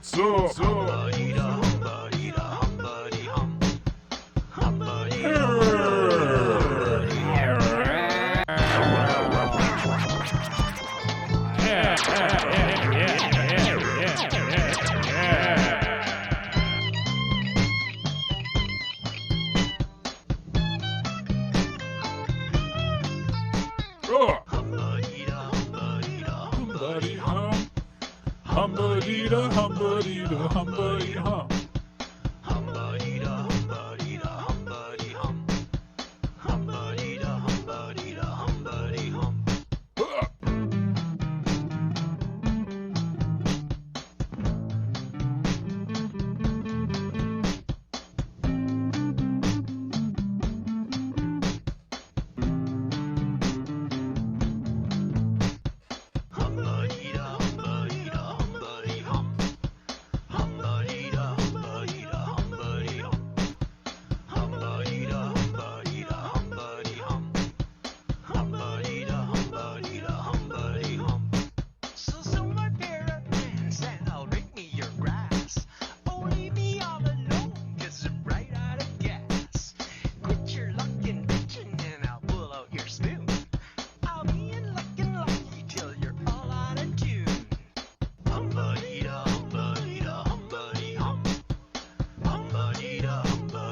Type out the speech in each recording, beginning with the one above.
what's up?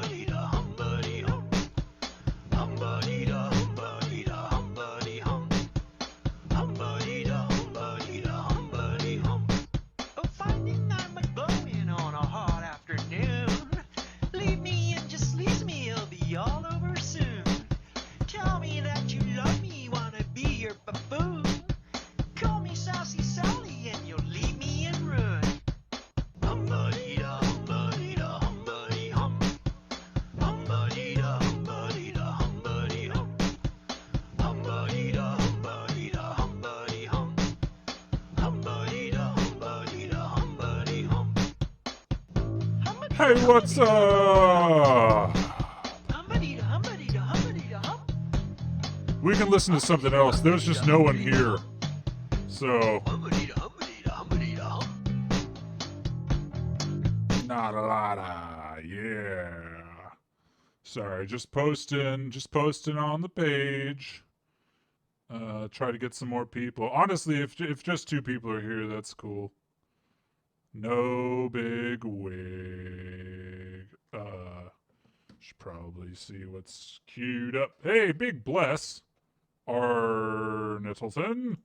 Hum-ba-dee-da, hum-ba-dee-da, hum-ba-dee-hum. Hum-ba-dee-da, hum-ba-dee-da, hum-ba-dee-hum. Hum-ba-dee-da, hum-ba-dee-da, hum-ba-dee-hum. Hey, what's up? We can listen to something else. There's just no one here. So, not a lot of, yeah. Sorry, just posting on the page. Try to get some more people. Honestly, if just 2 people are here, that's cool. No big wig. Should probably see what's queued up. Hey, Big Bless. Arnettleton.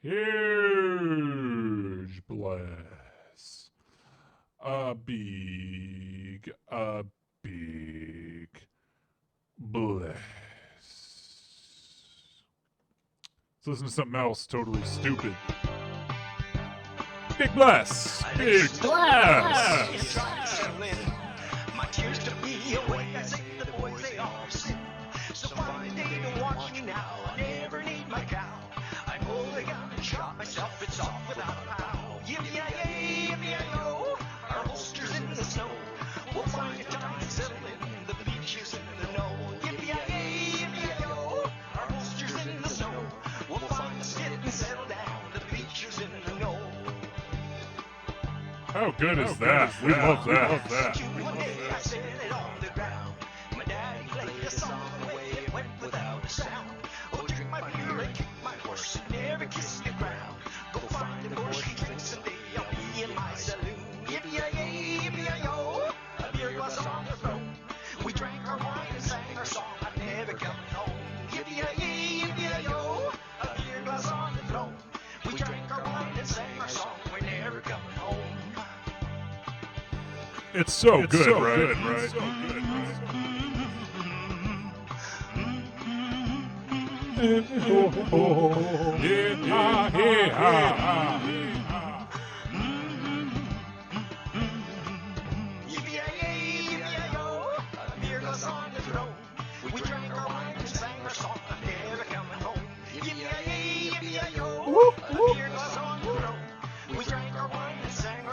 Huge bless. A big bless. Let's listen to something else totally stupid. Big bless! Big bless! My tears to be away, I say to the boys they are sick. So find a day to watch me now, I never need my cow. I pulled a gun and shot myself, it's off without a pow. Yippee-yi-yay, yippee-yi-yo, our holsters in the snow. We'll find a time to settle in, the beaches in the know. Yippee-yi-yay, yippee-yi-yo, our holsters in the snow. We'll find a skid and settle down, the beaches in the know. How good is that? We love that. One day I set it on the ground. My daddy played a song the way it went without a sound. Oh, drink my beer and kick my horse and never kiss the ground. Go find a bush and drink someday, I'll be in my saloon. Yippee-yi-yay, yippee-yi-yo, a beer glass on the throne. We drank our wine and sang our song, I'm never coming home. Yippee-yi-yay, yippee-yi-yo, a beer glass on the throne. We drank our wine and sang our song, we're never coming home. It's so good, right? So good,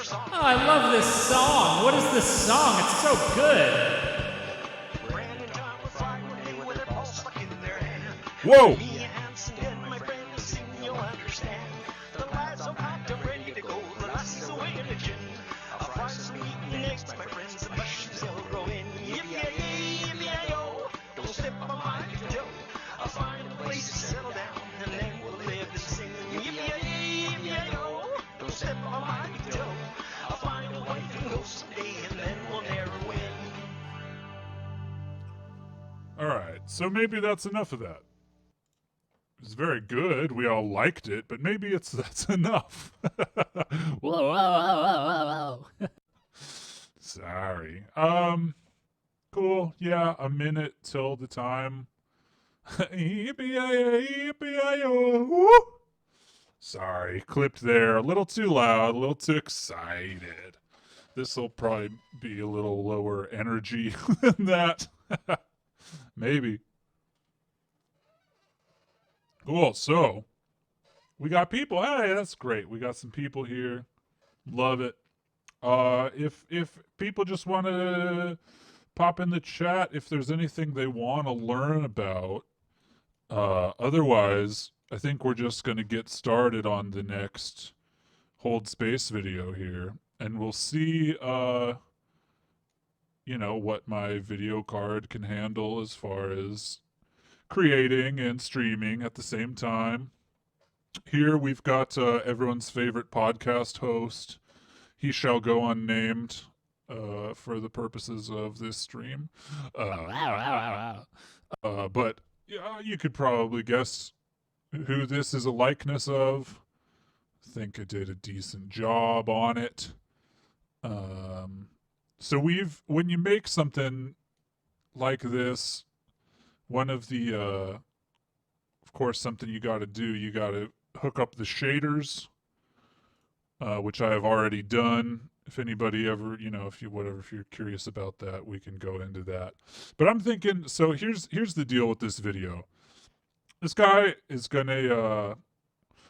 Oh, I love this song. What is this song? It's so good. Whoa! So maybe that's enough of that. It's very good. We all liked it, but maybe that's enough. Whoa. Sorry. Cool. Yeah, a minute till the time. Yippee-yi-yi-yi-yippee-yi-yo. Woo! Sorry, clipped there. A little too loud, a little too excited. This will probably be a little lower energy than that. Maybe. Cool. So we got people. Hey, that's great. We got some people here. Love it. If people just want to pop in the chat if there's anything they want to learn about. Otherwise, I think we're just gonna get started on the next hold space video here, and we'll see. What my video card can handle as far as creating and streaming at the same time. Here we've got everyone's favorite podcast host. He shall go unnamed for the purposes of this stream. But yeah, you could probably guess who this is a likeness of. I think I did a decent job on it. So when you make something like this, one of the, of course, something you got to do, you got to hook up the shaders, which I have already done. If anybody ever, if you're curious about that, we can go into that. But I'm thinking, so here's the deal with this video. This guy is gonna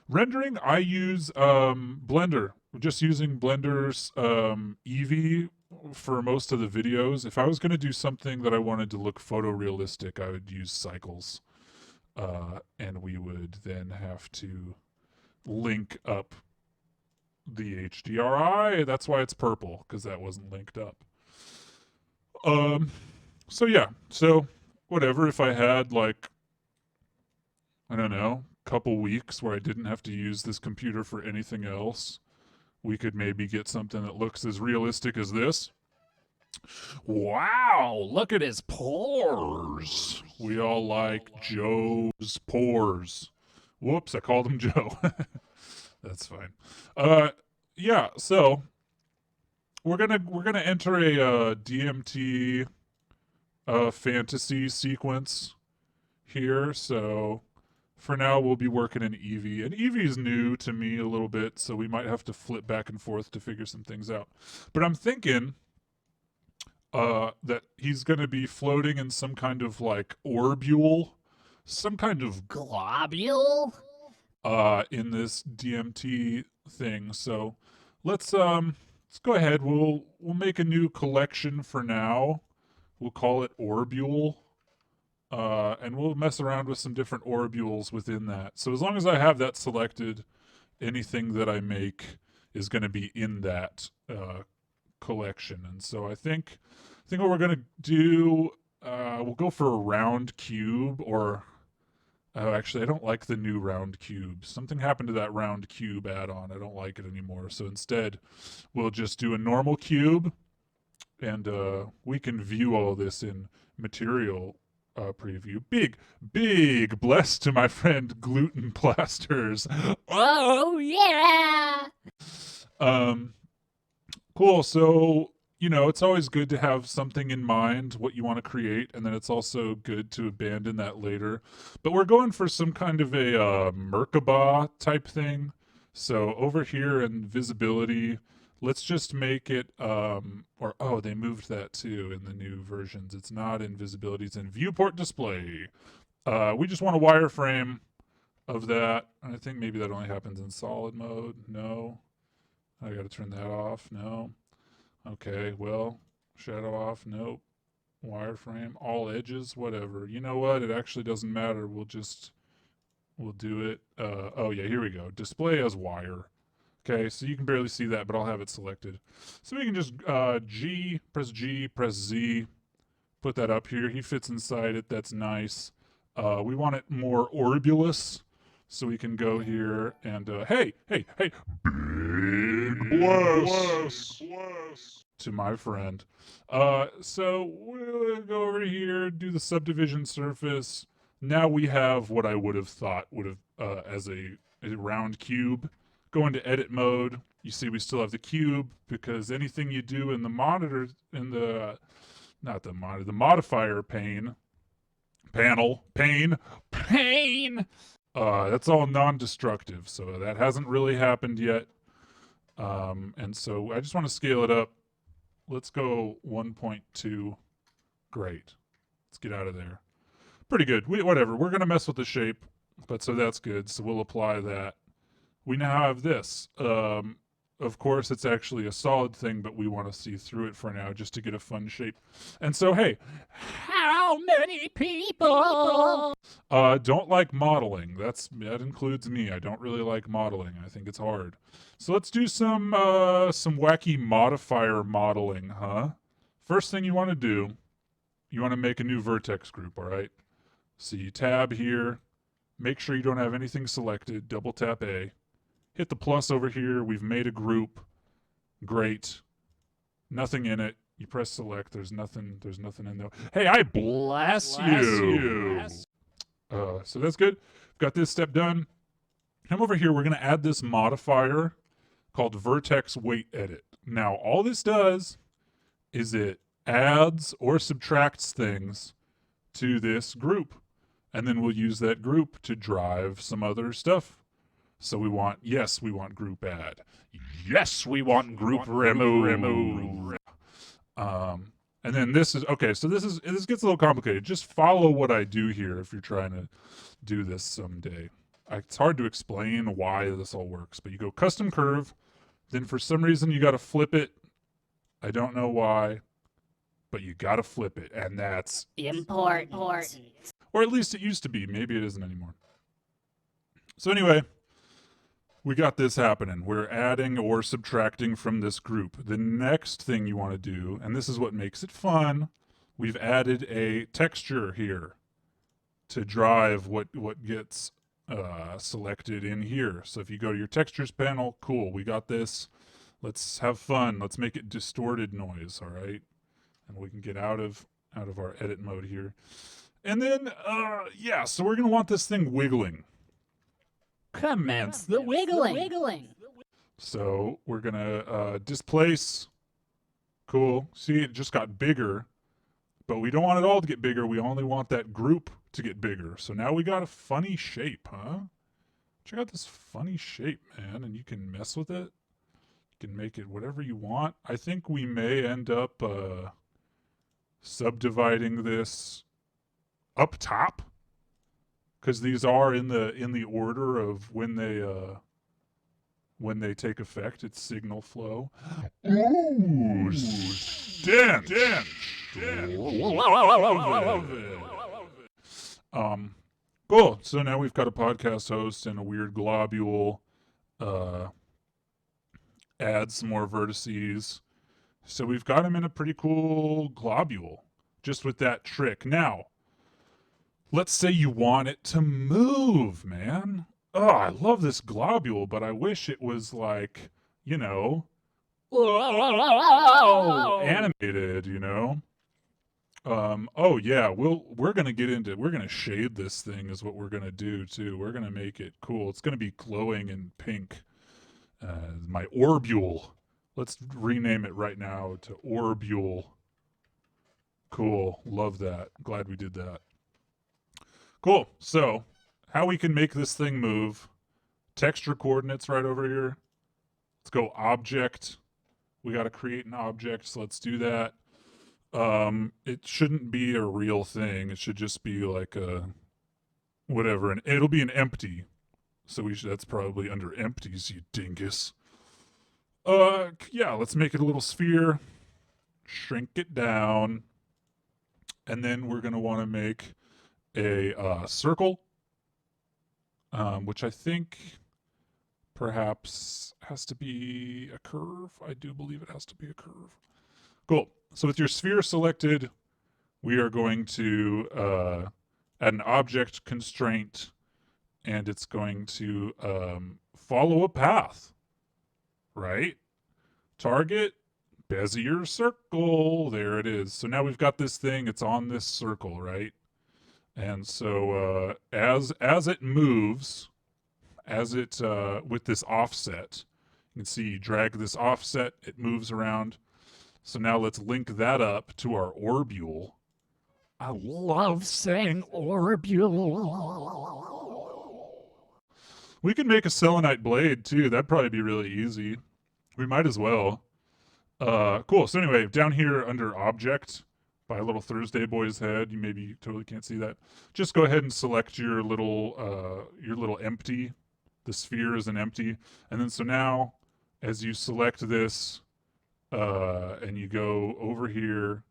rendering. I use Blender. I'm just using Blender's Eevee for most of the videos. If I was gonna do something that I wanted to look photorealistic, I would use Cycles, and we would then have to link up the HDRI. That's why it's purple, because that wasn't linked up. So yeah, so whatever. If I had like, I don't know, couple weeks where I didn't have to use this computer for anything else, we could maybe get something that looks as realistic as this. Wow, look at his pores. We all like Joe's pores. Whoops, I called him Joe. That's fine. Yeah, so we're gonna enter a DMT fantasy sequence here. So for now, we'll be working in Eevee, and Eevee is new to me a little bit, so we might have to flip back and forth to figure some things out. But I'm thinking that he's gonna be floating in some kind of like orbule, some kind of Globule? in this DMT thing. So let's go ahead. We'll make a new collection for now. We'll call it Orbule. And we'll mess around with some different orbules within that. So as long as I have that selected, anything that I make is going to be in that collection. And so I think what we're going to do, we'll go for a round cube, or oh, actually, I don't like the new round cube. Something happened to that round cube add-on. I don't like it anymore. So instead, we'll just do a normal cube, and we can view all this in material preview. Big bless to my friend Gluten Plasters. Oh, yeah! Cool. So, it's always good to have something in mind, what you want to create, and then it's also good to abandon that later. But we're going for some kind of a Merkaba type thing. So over here in visibility, let's just make it, they moved that too in the new versions. It's not in visibility, it's in viewport display. We just want a wireframe of that. I think maybe that only happens in solid mode. No. I gotta turn that off. No. Okay, well, shadow off. Nope. Wireframe, all edges, whatever. You know what? It actually doesn't matter. We'll do it. Oh yeah, here we go. Display as wire. Okay, so you can barely see that, but I'll have it selected. So we can just press G, press Z, put that up here. He fits inside it. That's nice. We want it more orbulous. So we can go here and hey, big bless to my friend. So we'll go over here, do the subdivision surface. Now we have what I would have thought would have as a round cube. Go into edit mode. You see we still have the cube because anything you do in the monitor, in the not the monitor, the modifier pane, that's all non-destructive. So that hasn't really happened yet. And so I just want to scale it up. Let's go 1.2. Great. Let's get out of there. Pretty good. Whatever. We're going to mess with the shape, but so that's good. So we'll apply that. We now have this. Of course, it's actually a solid thing, but we want to see through it for now just to get a fun shape. And so, hey, How many people? don't like modeling. That includes me. I don't really like modeling. I think it's hard. So let's do some wacky modifier modeling, huh? First thing you want to do, you want to make a new vertex group, all right? So you tab here, make sure you don't have anything selected, double tap A. Hit the plus over here, we've made a group. Great. Nothing in it. You press select, there's nothing in there. Hey, I bless you. So that's good. Got this step done. Come over here, we're gonna add this modifier called vertex weight edit. Now, all this does is it adds or subtracts things to this group. And then we'll use that group to drive some other stuff. So we want group add. Yes, we want group remove. And then this is, okay, so this gets a little complicated. Just follow what I do here if you're trying to do this someday. It's hard to explain why this all works, but you go custom curve, then for some reason you got to flip it. I don't know why, but you got to flip it, and that's important. or at least it used to be. Maybe it isn't anymore. So anyway, we got this happening. We're adding or subtracting from this group. The next thing you want to do, and this is what makes it fun, we've added a texture here to drive what gets selected in here. So if you go to your textures panel, cool, we got this. Let's have fun. Let's make it distorted noise, all right? And we can get out of our edit mode here. And then, yeah, so we're going to want this thing wiggling. Commence the Wiggling. So we're going to displace. Cool. See, it just got bigger. But we don't want it all to get bigger. We only want that group to get bigger. So now we got a funny shape, huh? Check out this funny shape, man. And you can mess with it. You can make it whatever you want. I think we may end up subdividing this up top, because these are in the order of when they take effect. It's signal flow. Ooh, stench. Love it. Cool. So now we've got a podcast host and a weird globule. Add some more vertices. So we've got him in a pretty cool globule, just with that trick. Now, let's say you want it to move, man. Oh, I love this globule, but I wish it was like, you know, animated, you know? Oh yeah, we're gonna shade this thing is what we're gonna do too. We're gonna make it cool. It's gonna be glowing in pink. My orbule. Let's rename it right now to orbule. Cool. Love that. Glad we did that. Cool. So, how we can make this thing move. Texture coordinates right over here. Let's go object. We got to create an object, so let's do that. It shouldn't be a real thing. It should just be like a whatever, and it'll be an empty. So that's probably under empties, you dingus. Yeah, let's make it a little sphere. Shrink it down. And then we're going to want to make a circle, which I think perhaps has to be a curve. I do believe it has to be a curve. Cool. So with your sphere selected, we are going to add an object constraint and it's going to follow a path, right? Target, Bezier circle. There it is. So now we've got this thing. It's on this circle, right? And so as it moves, as it with this offset, you can see you drag this offset, it moves around. So now let's link that up to our orbule. I love saying orbule. We can make a selenite blade too. That'd probably be really easy. We might as well. Cool. So anyway, down here under object by a little Thursday boy's head, you maybe totally can't see that. Just go ahead and select your little empty. The sphere is an empty. And then so now as you select this and you go over here,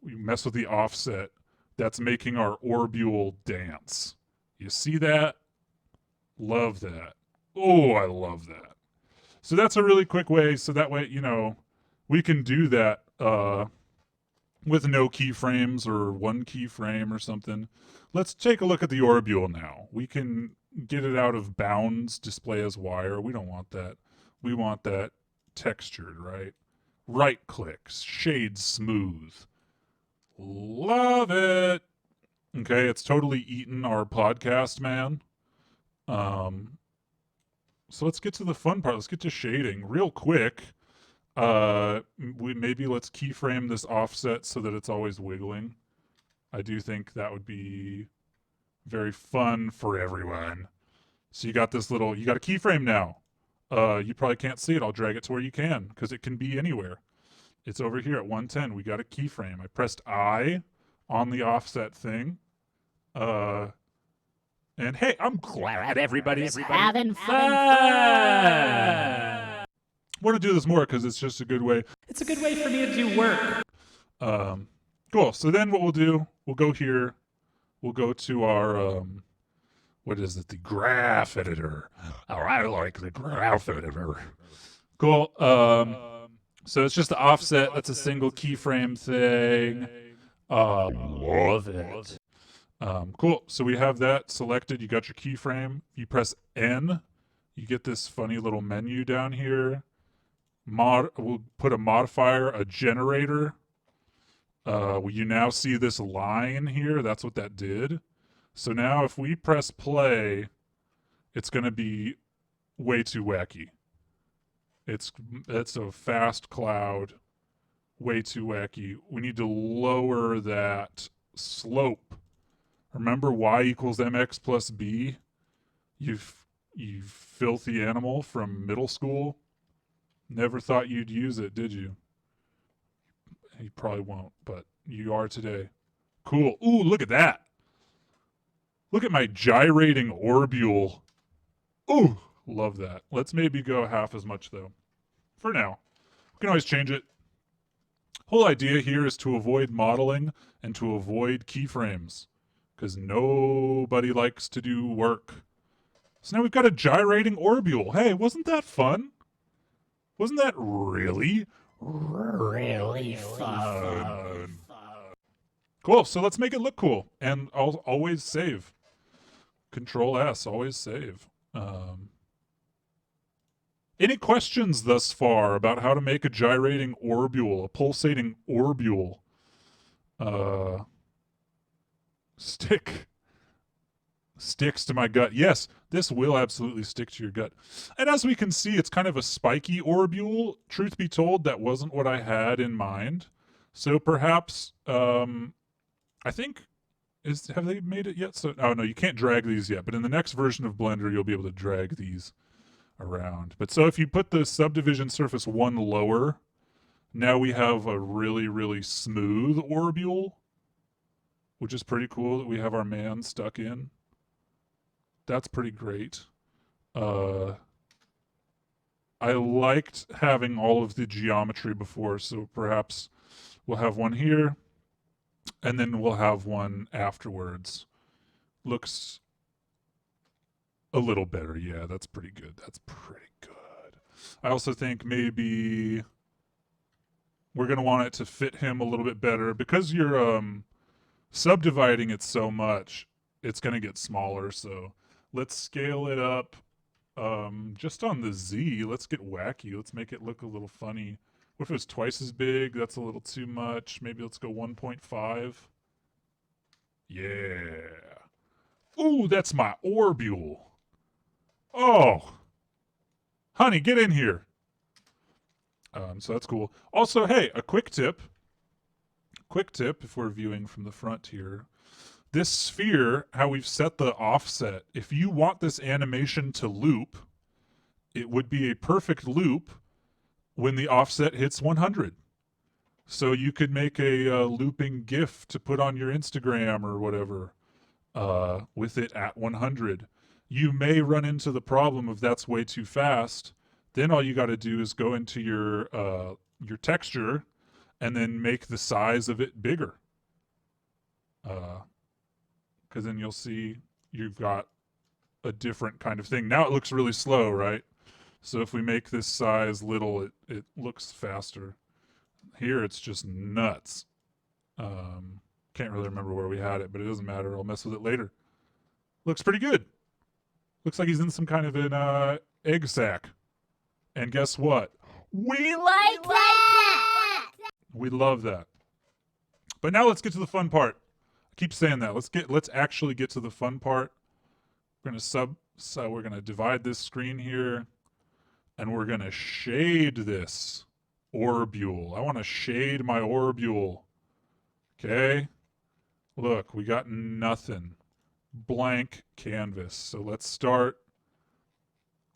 you mess with the offset, that's making our orbule dance. You see that? Love that. Oh, I love that. So that's a really quick way. So that way, we can do that with no keyframes or one keyframe or something. Let's take a look at the orbule now. We can get it out of bounds, display as wire. We don't want that. We want that textured, right? Right click, shade smooth. Love it. Okay, it's totally eaten our podcast, man. So let's get to the fun part. Let's get to shading real quick. Maybe let's keyframe this offset so that it's always wiggling. I do think that would be very fun for everyone. So you got a keyframe now. You probably can't see it. I'll drag it to where you can because it can be anywhere. It's over here at 110. We got a keyframe. I pressed I on the offset thing. And hey, I'm glad everybody's having fun. I want to do this more because it's just a good way. It's a good way for me to do work. Cool. So then what we'll do, we'll go here. We'll go to our, what is it? The graph editor. Oh, I like the graph editor. Cool. So it's just the offset. That's a single keyframe thing. Love it. Cool. So we have that selected. You got your keyframe. You press N. You get this funny little menu down here. We'll put a modifier, a generator. You now see this line here. That's what that did. So now if we press play, it's going to be way too wacky. It's a fast cloud. Way too wacky. We need to lower that slope. Remember y equals mx plus b? You filthy animal from middle school. Never thought you'd use it, did you? You probably won't, but you are today. Cool. Ooh, look at that. Look at my gyrating orbule. Ooh, love that. Let's maybe go half as much, though. For now. We can always change it. Whole idea here is to avoid modeling and to avoid keyframes. Because nobody likes to do work. So now we've got a gyrating orbule. Hey, wasn't that fun? Wasn't that really fun? Cool, so let's make it look cool. And I'll always save. Control S, always save. Any questions thus far about how to make a gyrating orbule, a pulsating orbule? Sticks to my gut. Yes, this will absolutely stick to your gut. And as we can see, it's kind of a spiky orbule. Truth be told, that wasn't what I had in mind. So perhaps, I think, have they made it yet? Oh no, you can't drag these yet. But in the next version of Blender, you'll be able to drag these around. But so if you put the subdivision surface one lower, now we have a really, really smooth orbule, which is pretty cool that we have our man stuck in. That's pretty great. I liked having all of the geometry before, so perhaps we'll have one here, and then we'll have one afterwards. Looks a little better. Yeah, that's pretty good. That's pretty good. I also think maybe we're going to want it to fit him a little bit better. Because you're subdividing it so much, it's going to get smaller, so Let's scale it up just on the Z. Let's get wacky. Let's make it look a little funny. What if it was twice as big? That's a little too much. Maybe let's go 1.5. Yeah. Ooh, that's my orbule. Oh, honey, get in here. So that's cool. Also, hey, a quick tip. Quick tip if we're viewing from the front here. This sphere, how we've set the offset, if you want this animation to loop, it would be a perfect loop when the offset hits 100. So you could make a looping GIF to put on your Instagram or whatever with it at 100. You may run into the problem of that's way too fast. Then all you got to do is go into your texture and then make the size of it bigger. Because then you'll see you've got a different kind of thing. Now it looks really slow, right? So if we make this size little, it looks faster. Here it's just nuts. Can't really remember where we had it, but it doesn't matter. I'll mess with it later. Looks pretty good. Looks like he's in some kind of an egg sack. And guess what? We like that! We love that. But now let's get to the fun part. I keep saying that. Let's actually get to the fun part. We're gonna divide this screen here, and we're gonna shade this orbule. I want to shade my orbule. Okay? Look, we got nothing. Blank canvas. So let's start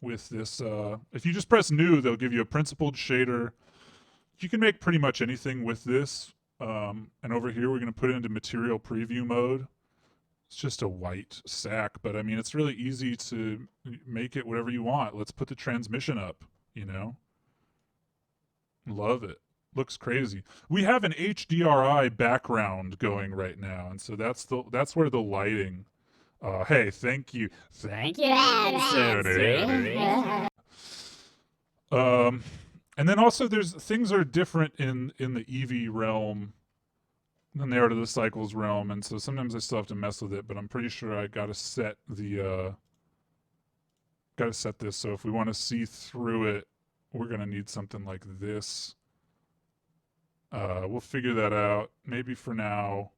with this. If you just press new, they'll give you a principled shader. You can make pretty much anything with this. And over here, we're going to put it into material preview mode. It's just a white sack, but I mean, it's really easy to make it whatever you want. Let's put the transmission up, you know? Love it. Looks crazy. We have an HDRI background going right now, and so that's where the lighting. Hey, thank you. Thank you, Adam. And then also there's things are different in the Eevee realm than they are to the Cycles realm, and so sometimes I still have to mess with it, but I'm pretty sure I gotta set this so if we want to see through it, we're gonna need something like this. We'll figure that out. Maybe for now.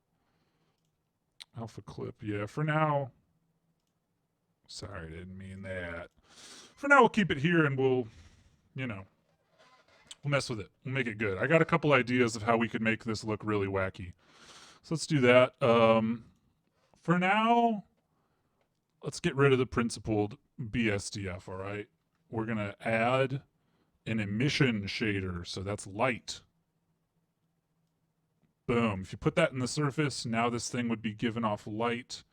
Alpha clip, yeah, for now. Sorry, I didn't mean that. For now, we'll keep it here and we'll mess with it. We'll make it good. I got a couple ideas of how we could make this look really wacky. So let's do that. For now, let's get rid of the principled BSDF, all right? We're going to add an emission shader, so that's light. Boom. If you put that in the surface, now this thing would be giving off light.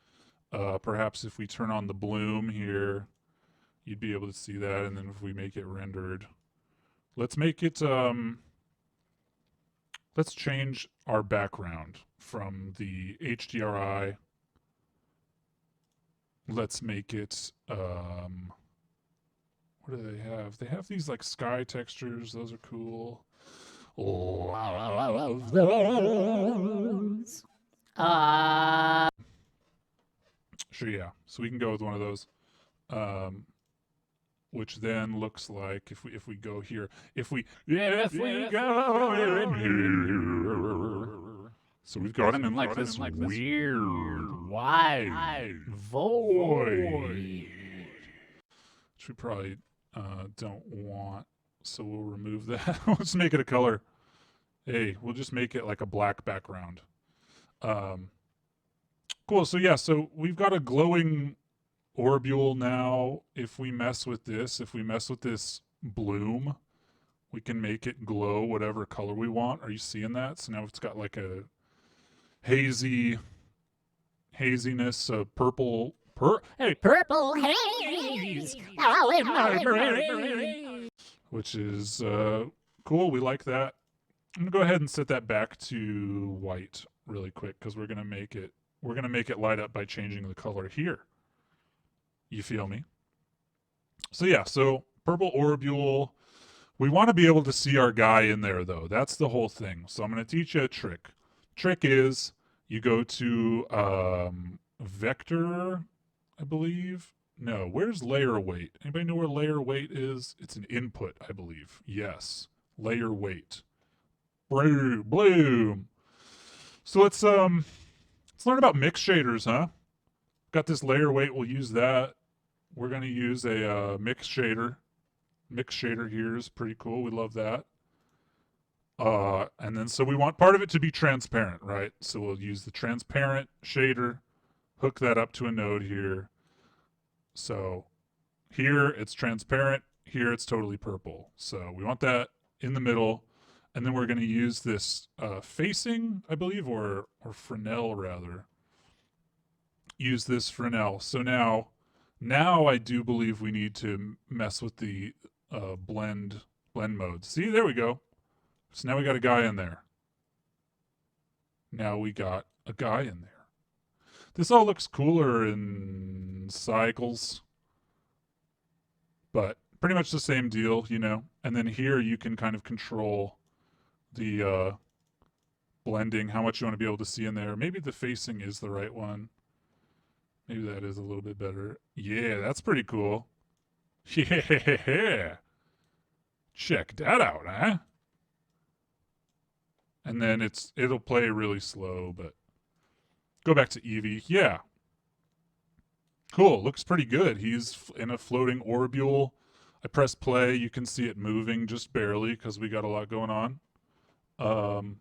Perhaps if we turn on the bloom here, you'd be able to see that, and then if we make it rendered. Let's make it, let's change our background from the HDRI. Let's make it, what do they have? They have these like sky textures. Those are cool. Love those. Sure, yeah. So we can go with one of those. Which then looks like if we go here, if we go in here. So we've got him in like this weird wide void, which we probably don't want. So we'll remove that. Let's make it a color. Hey, we'll just make it like a black background. Cool. So yeah, so we've got a glowing orbule now. If we mess with this bloom, we can make it glow whatever color we want. Are you seeing that? So now it's got like a haziness, purple haze all in my brain. Which is cool. We like that. I'm gonna go ahead and set that back to white really quick because we're gonna make it light up by changing the color here. You feel me? So yeah, so purple orbule. We want to be able to see our guy in there though. That's the whole thing. So I'm gonna teach you a trick. Trick is you go to vector, I believe. No, where's layer weight? Anybody know where layer weight is? It's an input, I believe. Yes, layer weight. Bloom, bloom. So let's learn about mix shaders, huh? Got this layer weight. We'll use that. We're gonna use a mix shader. Mix shader here is pretty cool. We love that. And then so we want part of it to be transparent, right? So we'll use the transparent shader, hook that up to a node here. So here it's transparent, here it's totally purple. So we want that in the middle. And then we're going to use this facing, I believe, or Fresnel rather. Use this Fresnel. So now I do believe we need to mess with the blend mode. See, there we go. So now we got a guy in there. Now we got a guy in there. This all looks cooler in cycles, but pretty much the same deal, you know. And then here you can kind of control the blending, how much you want to be able to see in there. Maybe the facing is the right one. Maybe that is a little bit better. Yeah, that's pretty cool. Yeah. Check that out, huh? And then it'll play really slow, but go back to Eevee. Yeah. Cool. Looks pretty good. He's in a floating orbule. I press play. You can see it moving just barely because we got a lot going on. So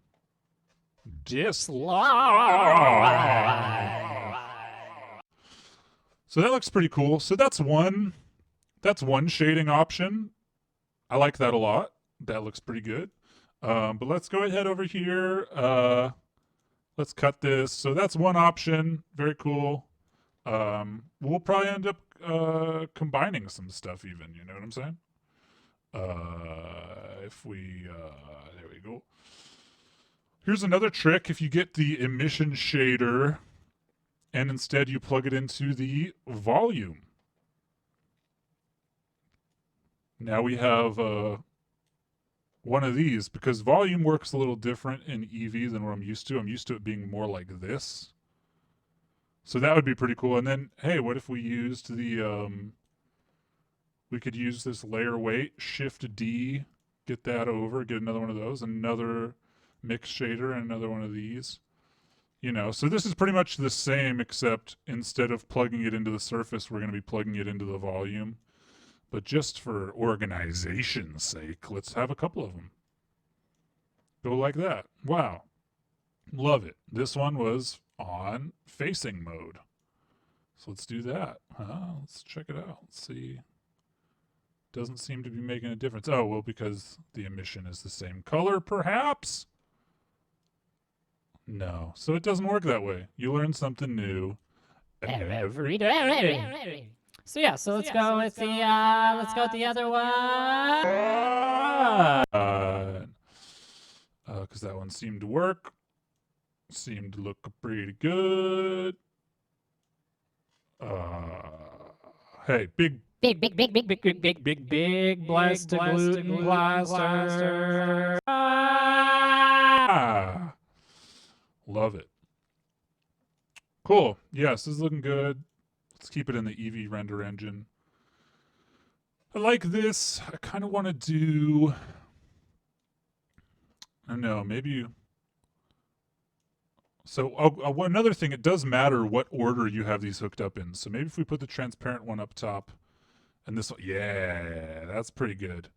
that looks pretty cool. So that's one shading option. I like that a lot. That looks pretty good. But let's go ahead over here. Let's cut this. So that's one option. Very cool. We'll probably end up combining some stuff even, you know what I'm saying? If we there we go. Here's another trick. If you get the emission shader and instead you plug it into the volume. Now we have one of these, because volume works a little different in Eevee than what I'm used to. I'm used to it being more like this. So that would be pretty cool. And then, hey, what if we used the, we could use this layer weight, Shift D, get that over, get another one of those, another mix shader, and another one of these. You know, so this is pretty much the same, except instead of plugging it into the surface, we're going to be plugging it into the volume. But just for organization's sake, let's have a couple of them. Go like that. Wow. Love it. This one was on facing mode. So let's do that. Let's check it out. Let's see. Doesn't seem to be making a difference. Oh, well, because the emission is the same color, perhaps? No. So it doesn't work that way. You learn something new every day. So yeah, so let's go with the other one. Because that one seemed to work. Seemed to look pretty good. Hey, big Blast gluten blaster. Love it. Cool. Yes, this is looking good. Let's keep it in the Eevee render engine. I like this. I kind of want to do, I don't know, maybe. So another thing, it does matter what order you have these hooked up in. So maybe if we put the transparent one up top and this one, yeah, that's pretty good.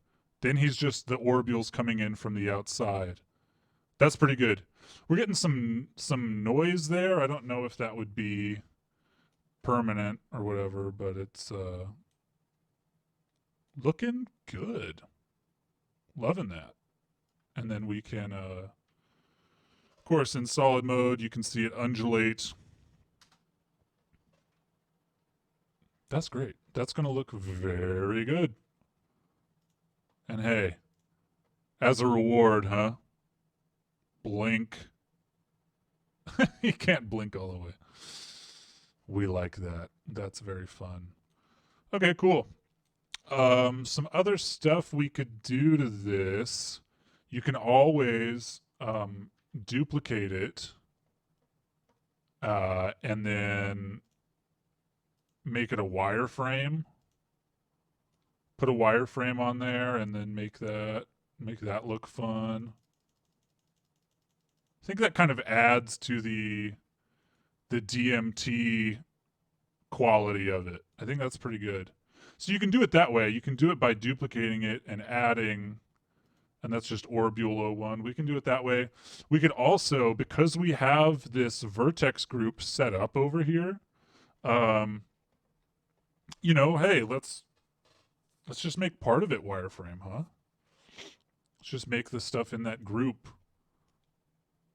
Then he's just the orbules coming in from the outside. That's pretty good. We're getting some noise there. I don't know if that would be permanent or whatever, but it's looking good. Loving that. And then we can of course in solid mode you can see it undulate. That's great. That's going to look very good. And hey, as a reward, huh? Blink. You can't blink all the way. We like that. That's very fun. Okay, cool. Some other stuff we could do to this. You can always duplicate it. And then make it a wireframe. Put a wireframe on there and then make that look fun. I think that kind of adds to the DMT quality of it. I think that's pretty good. So you can do it that way. You can do it by duplicating it and adding, and that's just Orbule 01. We can do it that way. We could also, because we have this vertex group set up over here, you know, hey, let's just make part of it wireframe, huh? Let's just make the stuff in that group.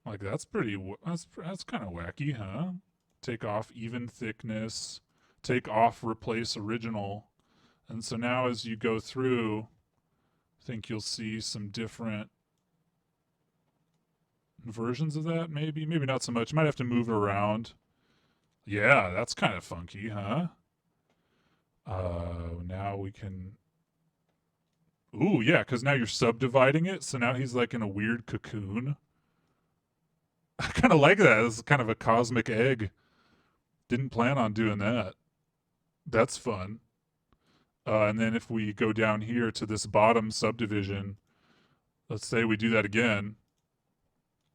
Like that's kind of wacky, huh? Take off even thickness, take off replace original. And so now as you go through, I think you'll see some different versions of that, maybe not so much. Might have to move it around. Yeah, that's kind of funky, huh? Now we can. Ooh, yeah, because now you're subdividing it, so now he's like in a weird cocoon. I kind of like that. It's kind of a cosmic egg. Didn't plan on doing that. That's fun. And then if we go down here to this bottom subdivision, let's say we do that again.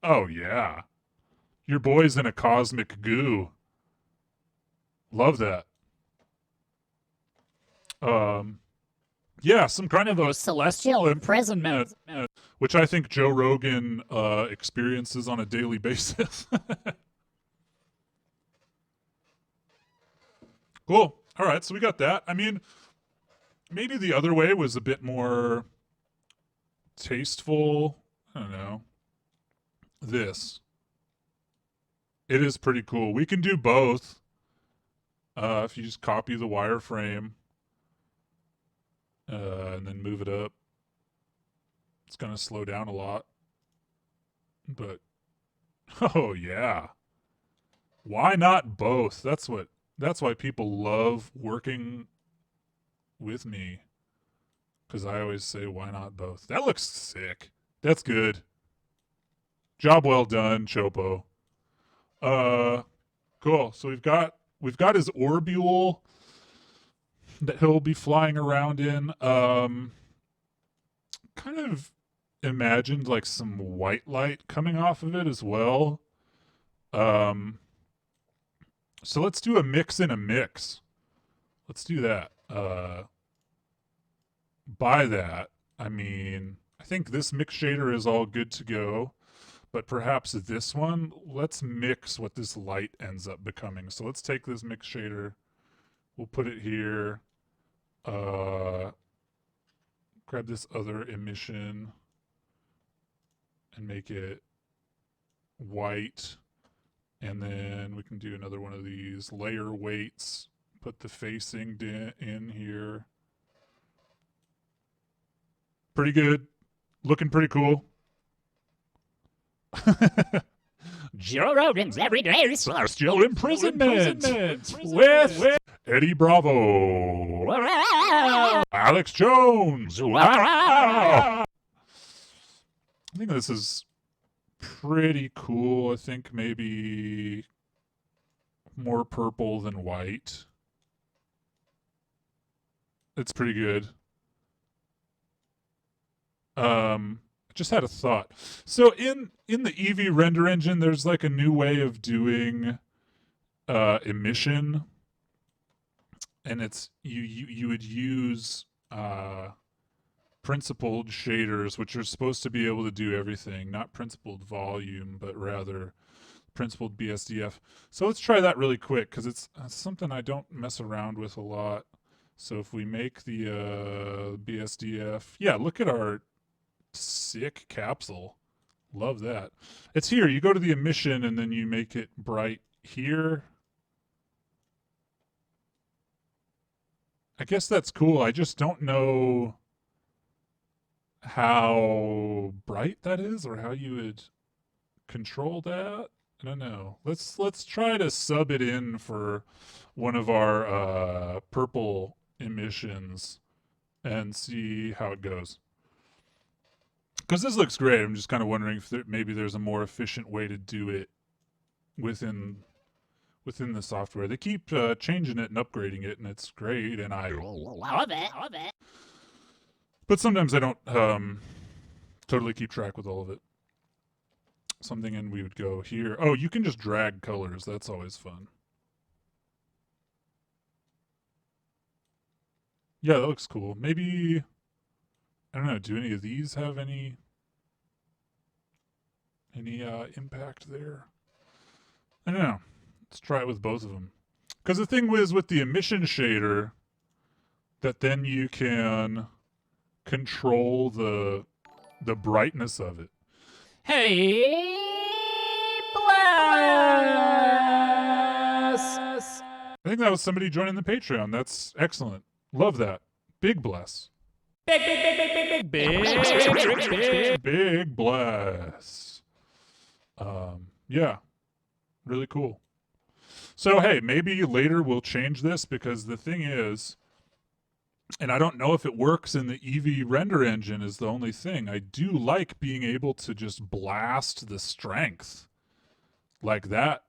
Oh, yeah. Your boy's in a cosmic goo. Love that. Yeah, some kind of a Celestial imprisonment. which I think Joe Rogan experiences on a daily basis. Cool. All right, so we got that. I mean, maybe the other way was a bit more tasteful. I don't know. This. It is pretty cool. We can do both. If you just copy the wireframe and then move it up, it's going to slow down a lot. But, oh yeah. Why not both? That's why people love working with me. Because I always say, why not both? That looks sick. That's good. Job well done, Chopo. Cool. So we've got his Orbule that he'll be flying around in. Kind of imagined like some white light coming off of it as well. So let's do a mix in a mix. Let's do that. By that, I mean, I think this mix shader is all good to go, but perhaps this one, let's mix what this light ends up becoming. So let's take this mix shader, we'll put it here, grab this other emission and make it white. And then we can do another one of these layer weights, put the facing in here. Pretty good. Looking pretty cool. Joe Rogan's everyday Celestial imprisonment with Eddie Bravo, Alex Jones. I think this is pretty cool. I think maybe more purple than white. It's pretty good. I just had a thought. So in the Eevee render engine, there's like a new way of doing emission, and it's you would use principled shaders, which are supposed to be able to do everything, not principled volume, but rather principled BSDF. So let's try that really quick because it's something I don't mess around with a lot. So if we make the BSDF, yeah, look at our sick capsule. Love that. It's here. You go to the emission and then you make it bright here. I guess that's cool. I just don't know how bright that is or how you would control that. I don't know. Let's try to sub it in for one of our purple emissions and see how it goes. Because this looks great. I'm just kind of wondering if maybe there's a more efficient way to do it within within the software. They keep changing it and upgrading it, and it's great. And Love it. but sometimes I don't totally keep track with all of it. Something, and we would go here. Oh, you can just drag colors. That's always fun. Yeah, that looks cool. Maybe, I don't know, do any of these have any impact there? I don't know. Let's try it with both of them. Because the thing was with the emission shader, that then you can control the brightness of it. Hey, bless. I think that was somebody joining the Patreon. That's excellent. Love that. Big bless. Big. Big bless. Yeah, really cool. So hey, maybe later we'll change this, because the thing is, and I don't know if it works in the Eevee render engine is the only thing. I do like being able to just blast the strength. Like that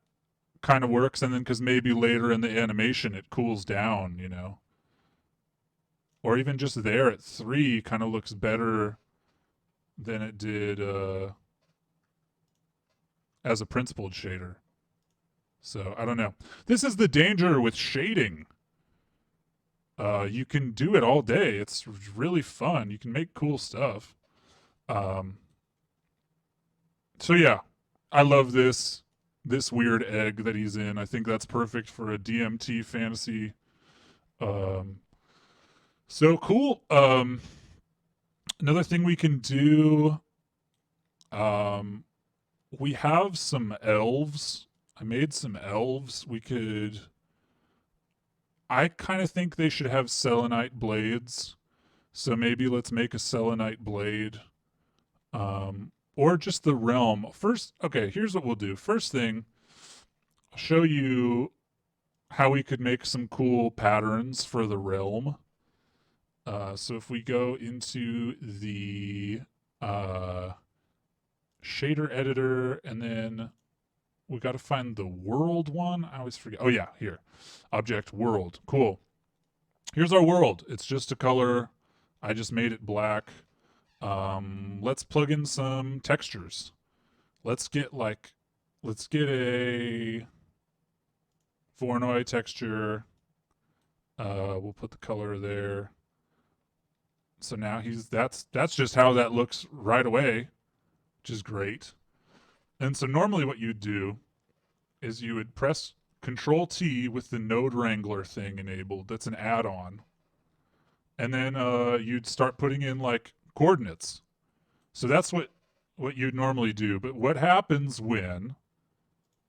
kind of works, and then because maybe later in the animation it cools down, you know. Or even just there at 3 kind of looks better than it did as a principled shader. So I don't know. This is the danger with shading. You can do it all day. It's really fun. You can make cool stuff. So yeah, I love this weird egg that he's in. I think that's perfect for a DMT fantasy. So cool. Another thing we can do. We have some elves. I made some elves. I kind of think they should have selenite blades. So maybe let's make a selenite blade. Or just the realm. First, okay, here's what we'll do. First thing, I'll show you how we could make some cool patterns for the realm. So if we go into the shader editor, and then we got to find the world one. I always forget. Oh yeah, here. Object world. Cool. Here's our world. It's just a color. I just made it black. Let's plug in some textures. Let's get a Voronoi texture. We'll put the color there. So now that's just how that looks right away, which is great. And so normally what you'd do is you would press Control T with the Node Wrangler thing enabled. That's an add-on. And then you'd start putting in like coordinates. So that's what you'd normally do. But what happens when,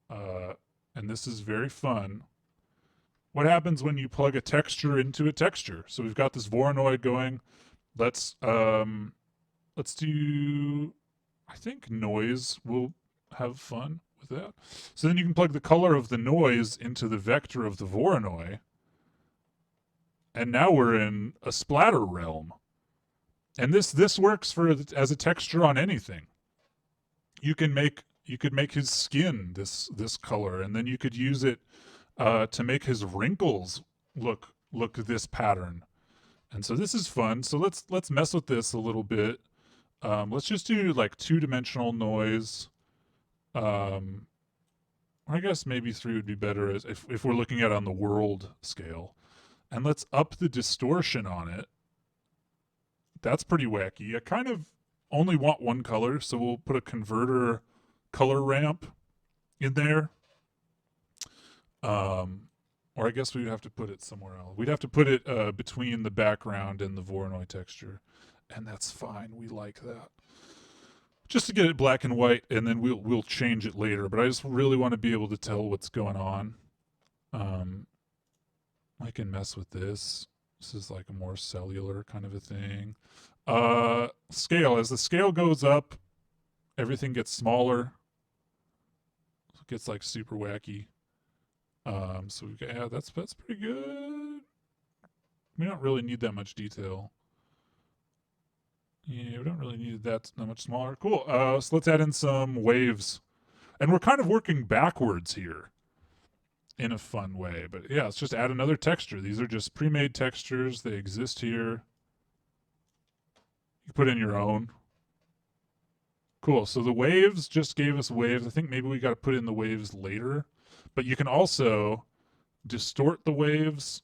and this is very fun, what happens when you plug a texture into a texture? So we've got this Voronoi going. Let's do, I think noise will have fun with that. So then you can plug the color of the noise into the vector of the Voronoi. And now we're in a splatter realm. And this works as a texture on anything. You could make his skin this color, and then you could use it to make his wrinkles look this pattern. And so this is fun. So let's mess with this a little bit. Let's just do like 2-dimensional noise. I guess maybe 3 would be better as if we're looking at it on the world scale. And let's up the distortion on it. That's pretty wacky. I kind of only want one color, so we'll put a converter color ramp in there. Or I guess we'd have to put it somewhere else. We'd have to put it between the background and the Voronoi texture. And that's fine. We like that. Just to get it black and white, and then we'll change it later. But I just really want to be able to tell what's going on. I can mess with this. This is like a more cellular kind of a thing. Scale. As the scale goes up, everything gets smaller. It gets like super wacky. So we've got, yeah, that's pretty good. We don't really need that much detail. Yeah, we don't really need that much smaller. Cool. So let's add in some waves. And we're kind of working backwards here. in a fun way. But yeah, let's just add another texture. These are just pre-made textures. They exist here. You put in your own. Cool. So the waves just gave us waves. I think maybe we got to put in the waves later. But you can also distort the waves.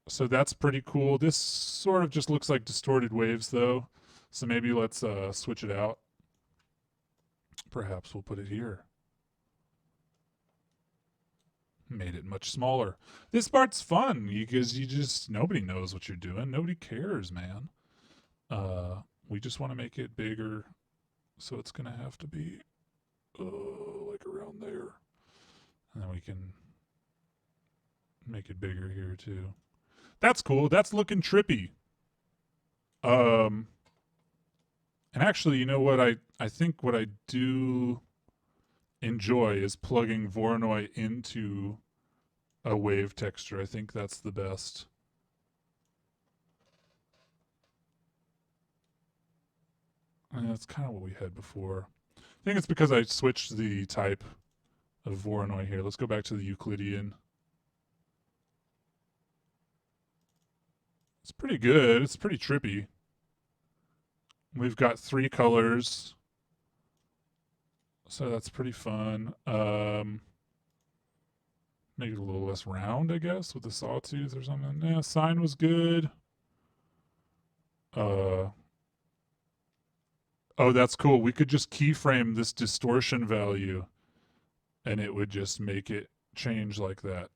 So that's pretty cool. This sort of just looks like distorted waves though. So maybe let's switch it out. Perhaps we'll put it here. Made it much smaller. This part's fun because you just, nobody knows what you're doing. Nobody cares, man. We just want to make it bigger. So it's going to have to be like around there. And then we can make it bigger here too. That's cool. That's looking trippy. And actually, you know what? I think what I do enjoy is plugging Voronoi into a wave texture. I think that's the best. And that's kind of what we had before. I think it's because I switched the type of Voronoi here. Let's go back to the Euclidean. It's pretty good. It's pretty trippy. We've got 3 colors. So that's pretty fun. Make it a little less round, I guess, with the sawtooth or something. Yeah, sign was good. Oh, that's cool. We could just keyframe this distortion value and it would just make it change like that.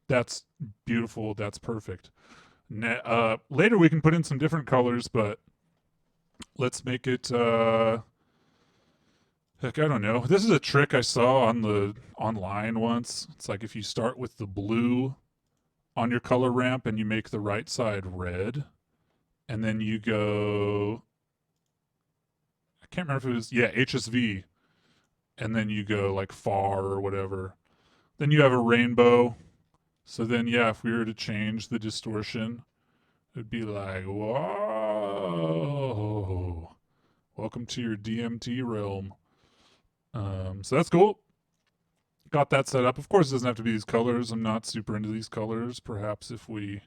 That's beautiful. That's perfect. Later we can put in some different colors, but let's make it heck, I don't know. This is a trick I saw on the online once. It's like if you start with the blue on your color ramp and you make the right side red, and then you go, I can't remember if it was, yeah, HSV, and then you go like far or whatever. Then you have a rainbow. So then, yeah, if we were to change the distortion, it'd be like, whoa, welcome to your DMT realm. So that's cool. Got that set up. Of course, it doesn't have to be these colors. I'm not super into these colors. Perhaps if we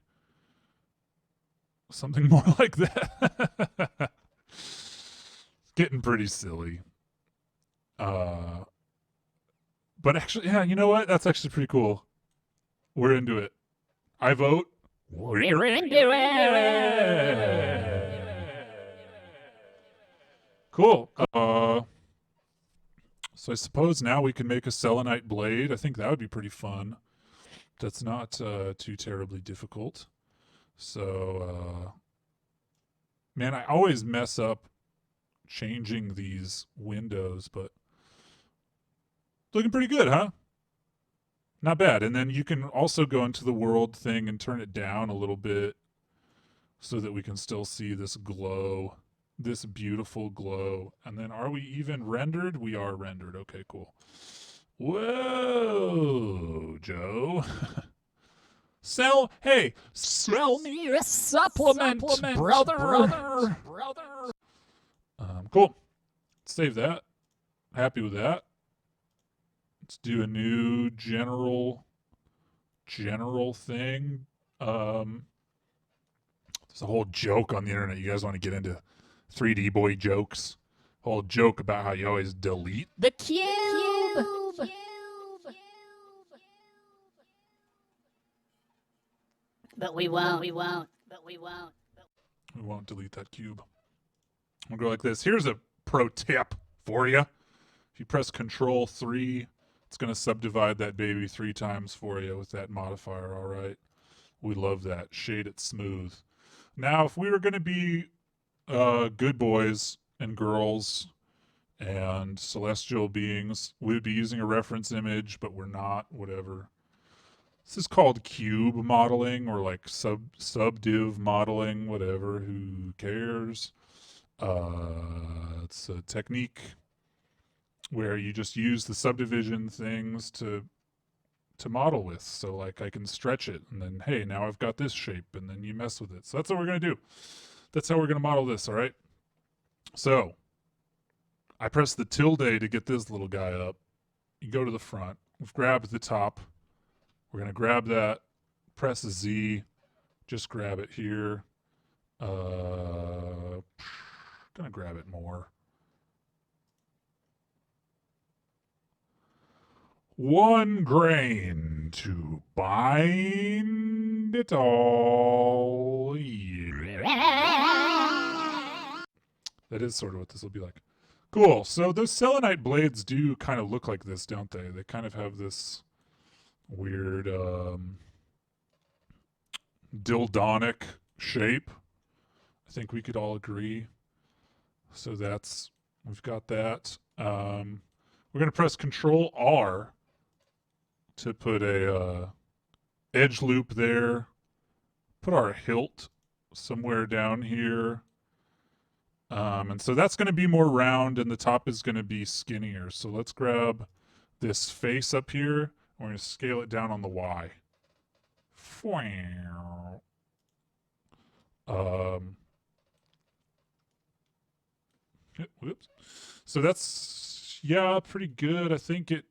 something more like that. It's getting pretty silly. But actually, yeah, you know what? That's actually pretty cool. We're into it. I vote. We're into it. Cool. So I suppose now we can make a selenite blade. I think that would be pretty fun. That's not too terribly difficult. So, man, I always mess up changing these windows, but looking pretty good, huh? Not bad. And then you can also go into the world thing and turn it down a little bit so that we can still see this glow, this beautiful glow. And then are we even rendered? We are rendered. Okay, cool. Whoa, Joe. Sell me a supplement, brother. Cool. Save that. Happy with that. Let's do a new general thing. There's a whole joke on the internet. You guys want to get into 3D boy jokes? Whole joke about how you always delete The cube. But we won't. We won't delete that cube. We'll go like this. Here's a pro tip for you. If you press Control 3, it's going to subdivide that baby 3 times for you with that modifier, all right? We love that. Shade it smooth. Now, if we were going to be good boys and girls and celestial beings, we would be using a reference image, but we're not, whatever. This is called cube modeling or like subdiv modeling, whatever. Who cares? It's a technique where you just use the subdivision things to model with. So like I can stretch it and then, hey, now I've got this shape, and then you mess with it. So that's what we're going to do. That's how we're going to model this, all right? So I press the tilde to get this little guy up. You go to the front. we've grabbed the top. We're going to grab that, press Z, just grab it here. Gonna grab it more. One grain to bind it all. Yeah. That is sort of what this will be like. Cool. So those selenite blades do kind of look like this, don't they? They kind of have this weird dildonic shape. I think we could all agree. So that's, we've got that. We're going to press Control R to put a edge loop there. Put our hilt somewhere down here. And so that's going to be more round and the top is going to be skinnier. So let's grab this face up here. We're going to scale it down on the Y. Whoops. So that's, yeah, pretty good. I think it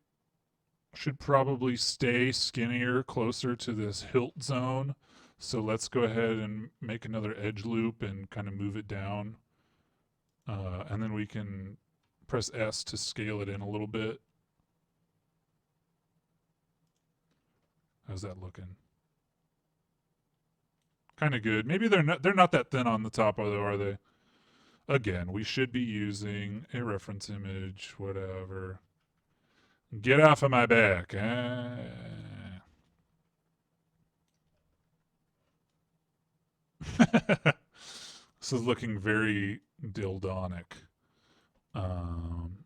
should probably stay skinnier, closer to this hilt zone. So let's go ahead and make another edge loop and kind of move it down. And then we can press S to scale it in a little bit. How's that looking? Kind of good. Maybe they're not that thin on the top, though, are they? Again, we should be using a reference image, whatever. Get off of my back. This is looking very dildonic. And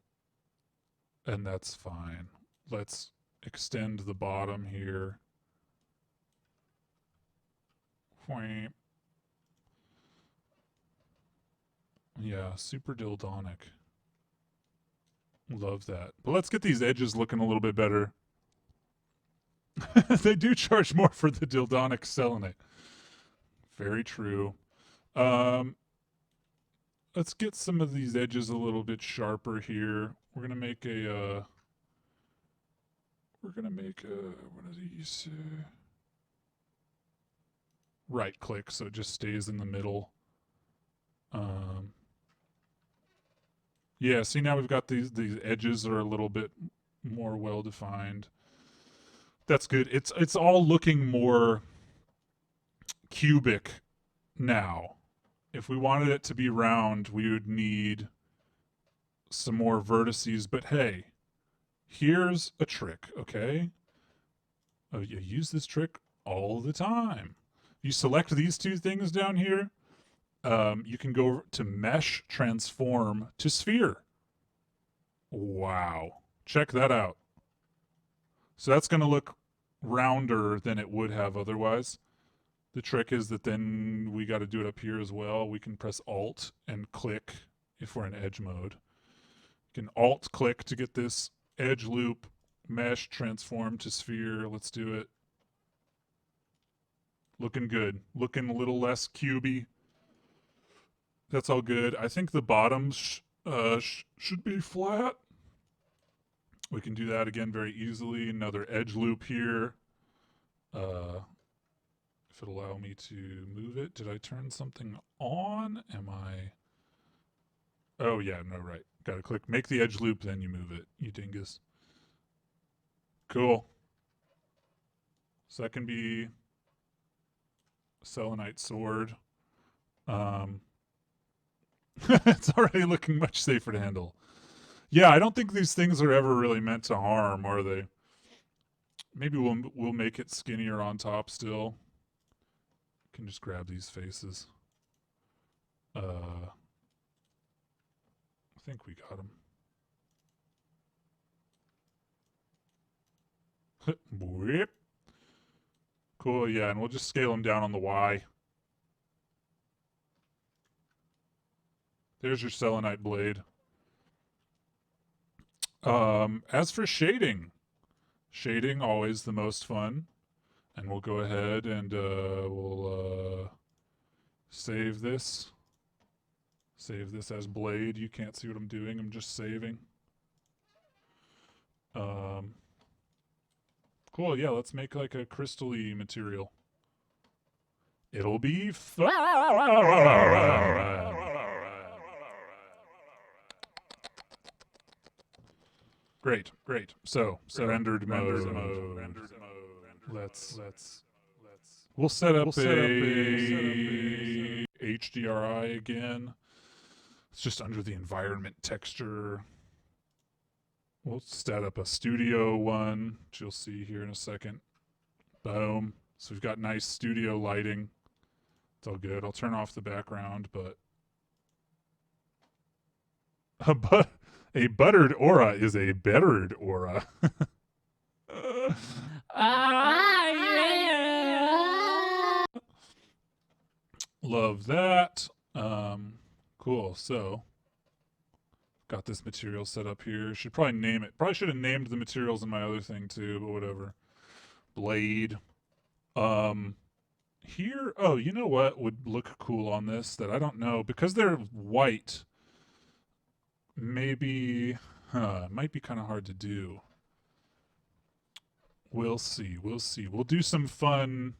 that's fine. Let's extend the bottom here. Yeah, super dildonic. Love that. But let's get these edges looking a little bit better. They do charge more for the dildonic selenite. Very true. Let's get some of these edges a little bit sharper here. We're gonna make a what are these? Right click so it just stays in the middle. Yeah, see now we've got these edges are a little bit more well defined. That's good. It's all looking more cubic now. If we wanted it to be round, we would need some more vertices, but hey, here's a trick, okay? Oh, you use this trick all the time. You select these two things down here, you can go to Mesh, Transform to Sphere. Wow. Check that out. So that's going to look rounder than it would have otherwise. The trick is that then we got to do it up here as well. We can press Alt and click if we're in edge mode. You can Alt click to get this edge loop, Mesh, Transform to Sphere. Let's do it. Looking good. Looking a little less cubey. That's all good. I think the bottoms should be flat. We can do that again very easily. Another edge loop here. If it'll allow me to move it. Did I turn something on? Am I? Oh, yeah, no, right. Gotta click. Make the edge loop, then you move it, you dingus. Cool. So that can be selenite sword. It's already looking much safer to handle. Yeah, I don't think these things are ever really meant to harm, are they? Maybe we'll make it skinnier on top still. Can just grab these faces. I think we got them. Whip. Cool, yeah, and we'll just scale them down on the Y. There's your selenite blade. As for shading, always the most fun. And we'll go ahead and we'll save this. Save this as blade. You can't see what I'm doing. I'm just saving. Cool. Yeah, let's make like a crystal-y material. It'll be fun. Great, great. So rendered mode. Let's we'll set up a HDRI again. It's just under the environment texture. We'll set up a studio one, which you'll see here in a second. Boom. So we've got nice studio lighting. It's all good. I'll turn off the background, but a buttered aura is a bettered aura. Love that. Cool. So got this material set up here. Should probably name it. Probably should have named the materials in my other thing too, but whatever. Blade. Here, oh, you know what would look cool on this that I don't know because they're white. Maybe, it might be kind of hard to do. We'll see. We'll see. We'll do some fun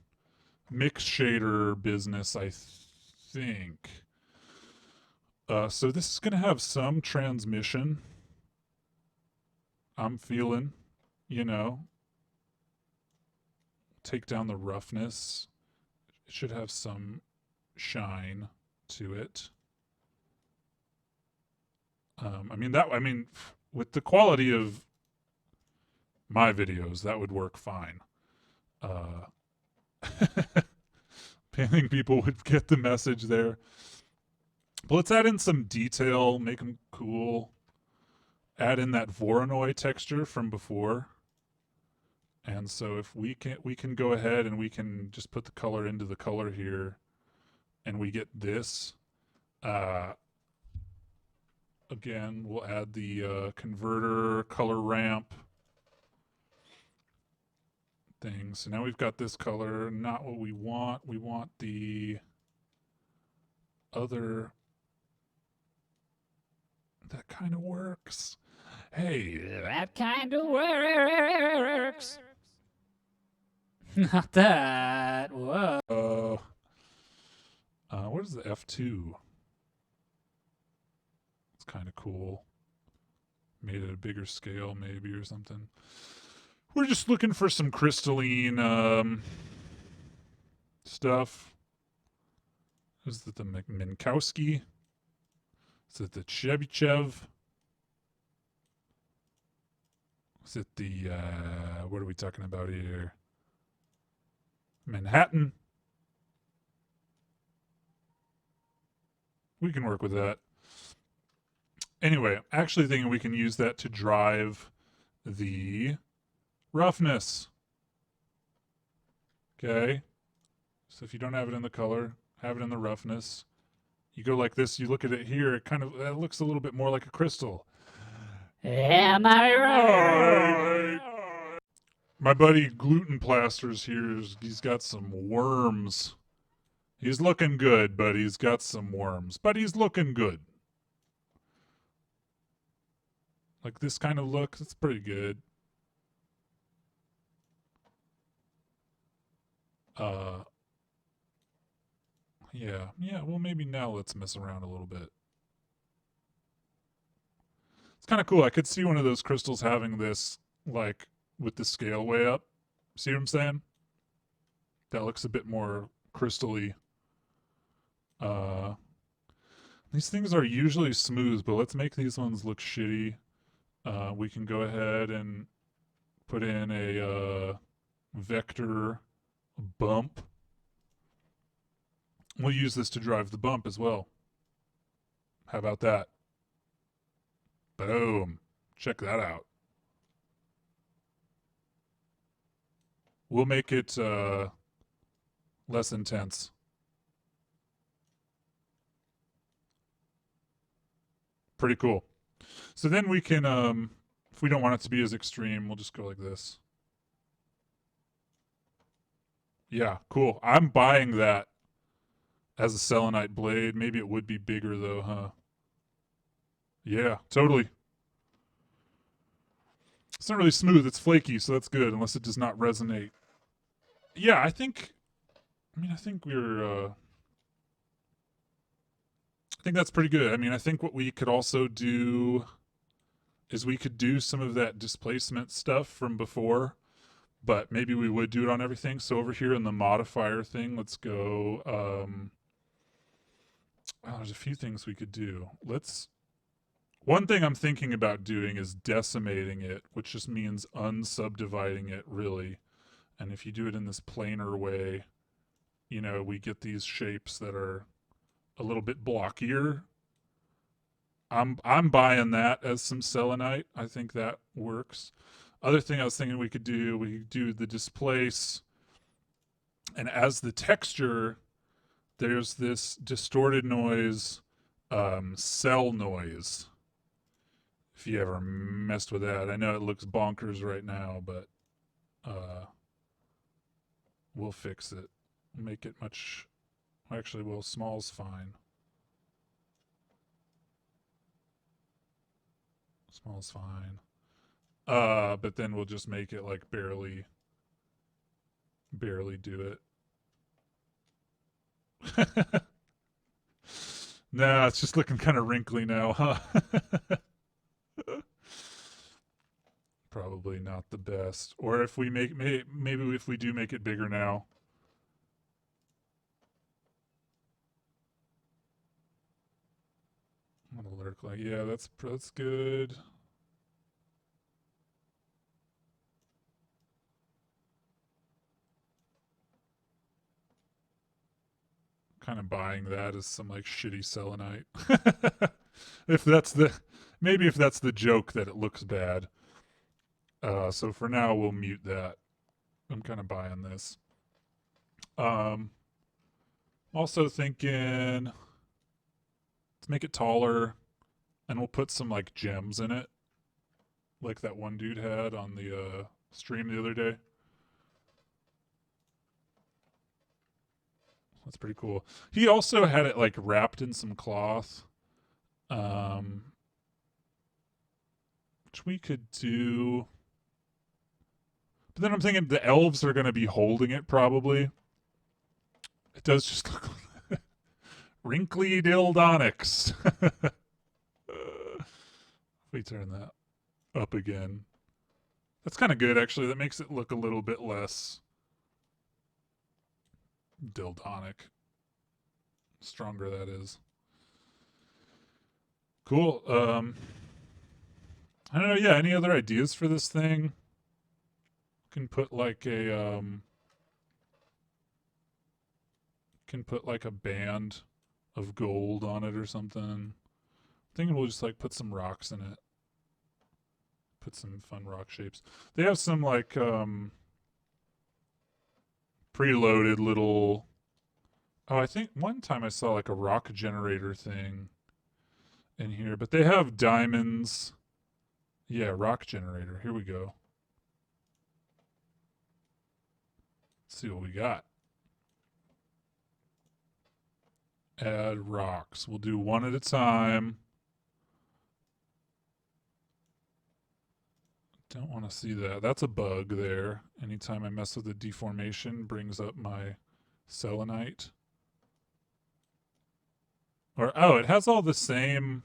mix shader business, I think. So this is going to have some transmission. I'm feeling, you know, take down the roughness. It should have some shine to it. I mean, with the quality of my videos, that would work fine. I think people would get the message there. But let's add in some detail, make them cool. Add in that Voronoi texture from before. And so if we can go ahead and we can just put the color into the color here, and we get this. Again, we'll add the converter color ramp thing. So now we've got this color, not what we want. We want the other. That kind of works. Hey, That kind of works. Not that. Whoa. What is the F2? It's kind of cool. Made it a bigger scale, maybe, or something. We're just looking for some crystalline stuff. Is it the Minkowski? Is it the Chebyshev? Is it the, what are we talking about here? Manhattan? We can work with that. Anyway, actually thinking we can use that to drive the roughness. Okay. So if you don't have it in the color, have it in the roughness. You go like this, you look at it here, it looks a little bit more like a crystal. Am I right? My buddy Gluten Plasters here, he's got some worms. He's looking good, but he's got some worms. But he's looking good. Like this kind of look, it's pretty good. Yeah, well maybe now let's mess around a little bit. It's kind of cool. I could see one of those crystals having this, like, with the scale way up. See what I'm saying? That looks a bit more crystal-y. These things are usually smooth, but let's make these ones look shitty. We can go ahead and put in a vector bump. We'll use this to drive the bump as well. How about that? Boom. Check that out. We'll make it less intense. Pretty cool. So then we can, if we don't want it to be as extreme, we'll just go like this. Yeah, cool. I'm buying that as a selenite blade. Maybe it would be bigger though, huh? Yeah, totally. It's not really smooth. It's flaky, so that's good, unless it does not resonate. Yeah, I think. I mean, I think we're. I think that's pretty good. I mean, I think what we could also do is we could do some of that displacement stuff from before, but maybe we would do it on everything. So over here in the modifier thing, let's go. There's a few things we could do. One thing I'm thinking about doing is decimating it, which just means unsubdividing it really. And if you do it in this planar way, we get these shapes that are a little bit blockier. I'm buying that as some selenite. I think that works. Other thing I was thinking we could do the displace, and as the texture, there's this distorted noise, cell noise. If you ever messed with that, I know it looks bonkers right now, but we'll fix it. Make it much. Actually, well, small's fine. Small's fine. But then we'll just make it like barely do it. Nah, it's just looking kind of wrinkly now, huh? Probably not the best. Or if we maybe if we do make it bigger now. What'll lurk like? Yeah, that's good. Kind of buying that as some like shitty selenite. if that's the joke that it looks bad. So for now we'll mute that. I'm kind of buying this. Also thinking, let's make it taller, and we'll put some like gems in it, like that one dude had on the stream the other day. That's pretty cool. He also had it like wrapped in some cloth, which we could do. But then I'm thinking the elves are going to be holding it probably. It does just look wrinkly dildonics. We turn that up again. That's kind of good, actually. That makes it look a little bit less dildonic. Stronger, that is. Cool. I don't know. Yeah, any other ideas for this thing? Can put like a band of gold on it or something. I'm thinking we'll just like put some rocks in it. Put some fun rock shapes. They have some like preloaded little. Oh, I think one time I saw like a rock generator thing in here, but they have diamonds. Yeah, rock generator. Here we go. Let's see what we got. Add rocks. We'll do one at a time. Don't want to see that. That's a bug there. Anytime I mess with the deformation, brings up my selenite. Or, oh, it has all the same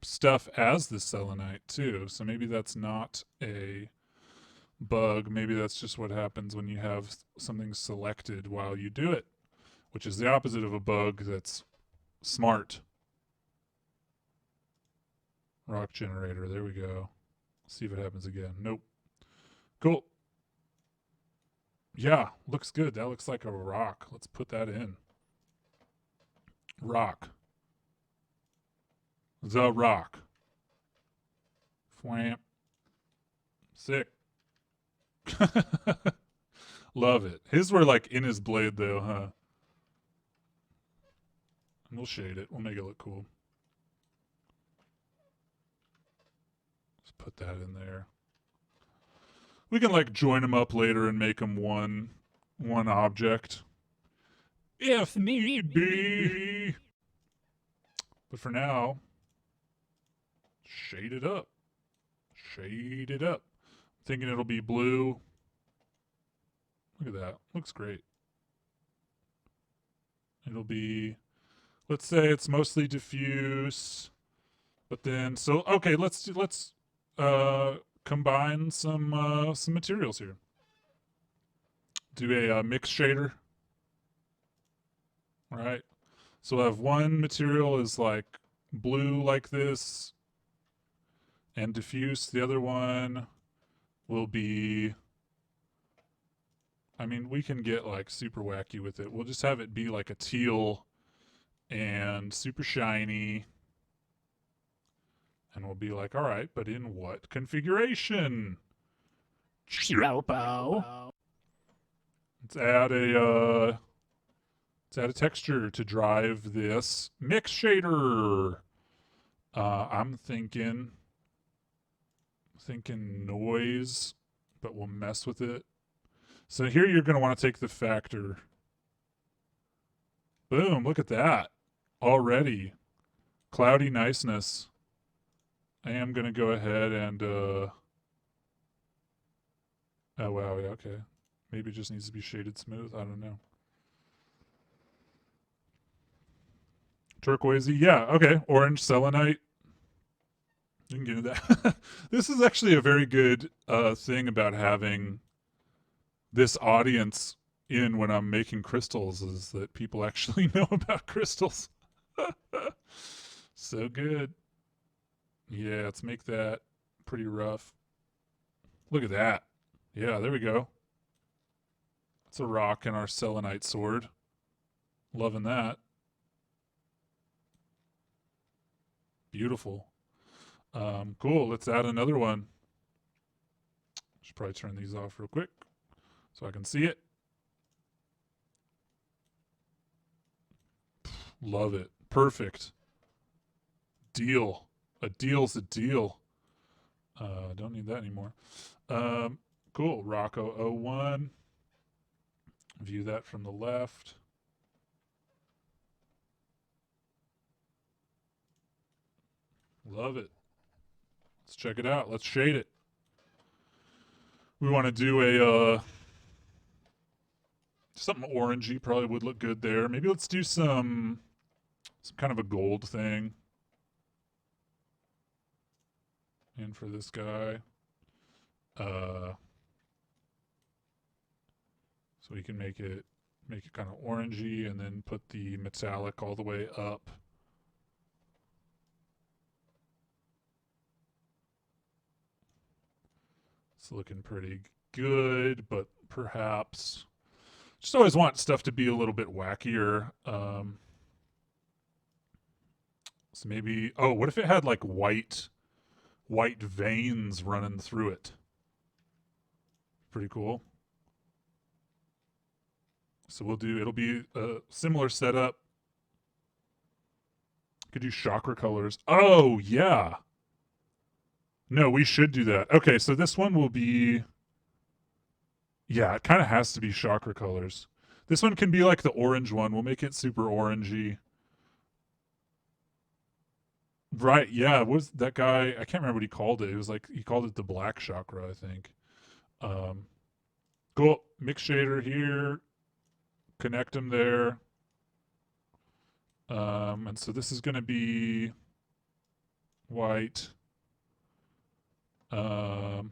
stuff as the selenite too. So maybe that's not a bug. Maybe that's just what happens when you have something selected while you do it, which is the opposite of a bug that's smart. Rock generator. There we go. See if it happens again. Nope. Cool. Yeah, looks good. That looks like a rock. Let's put that in. Rock. The rock. Fwamp. Sick. Love it. His were like in his blade though, huh? And we'll shade it. We'll make it look cool. Let's put that in there. We can like join them up later and make them one object. If need be. But for now, shade it up. Shade it up. Thinking it'll be blue. Look at that. Looks great. It'll be, let's say it's mostly diffuse, but then okay, let's combine some materials here. Do a mix shader. All right. So we'll have one material is like blue like this and diffuse. The other one will be, I mean, we can get like super wacky with it. We'll just have it be like a teal and super shiny. And we'll be like, all right, but in what configuration? Chopo. Let's add a texture to drive this mix shader. I'm thinking noise, but we'll mess with it. So here you're going to want to take the factor. Boom, look at that. Already. Cloudy niceness. I am going to go ahead and, oh wow, yeah, okay. Maybe it just needs to be shaded smooth. I don't know. Turquoisey, yeah, okay. Orange selenite. You can get into that. This is actually a very good thing about having this audience in when I'm making crystals, is that people actually know about crystals. So good. Yeah, let's make that pretty rough. Look at that. Yeah, there we go. That's a rock in our selenite sword. Loving that. Beautiful. Cool. Let's add another one. Should probably turn these off real quick so I can see it. Love it. Perfect. Deal. A deal's a deal. Don't need that anymore. Cool. Rocco 01. View that from the left. Love it. Let's check it out. Let's shade it. We want to do a something orangey. Probably would look good there. Maybe let's do some kind of a gold thing. And for this guy, so we can make it kind of orangey, and then put the metallic all the way up. It's looking pretty good, but perhaps just always want stuff to be a little bit wackier. So maybe, oh, what if it had like white veins running through it? Pretty cool. So it'll be a similar setup. Could do chakra colors. Oh, yeah. No, we should do that. Okay, so this one will be, yeah, it kind of has to be chakra colors. This one can be like the orange one. We'll make it super orangey. Right, yeah, it was that guy, I can't remember what he called it. It was like, he called it the black chakra, I think. Cool. Mix shader here. Connect them there. And so this is going to be white. Cool.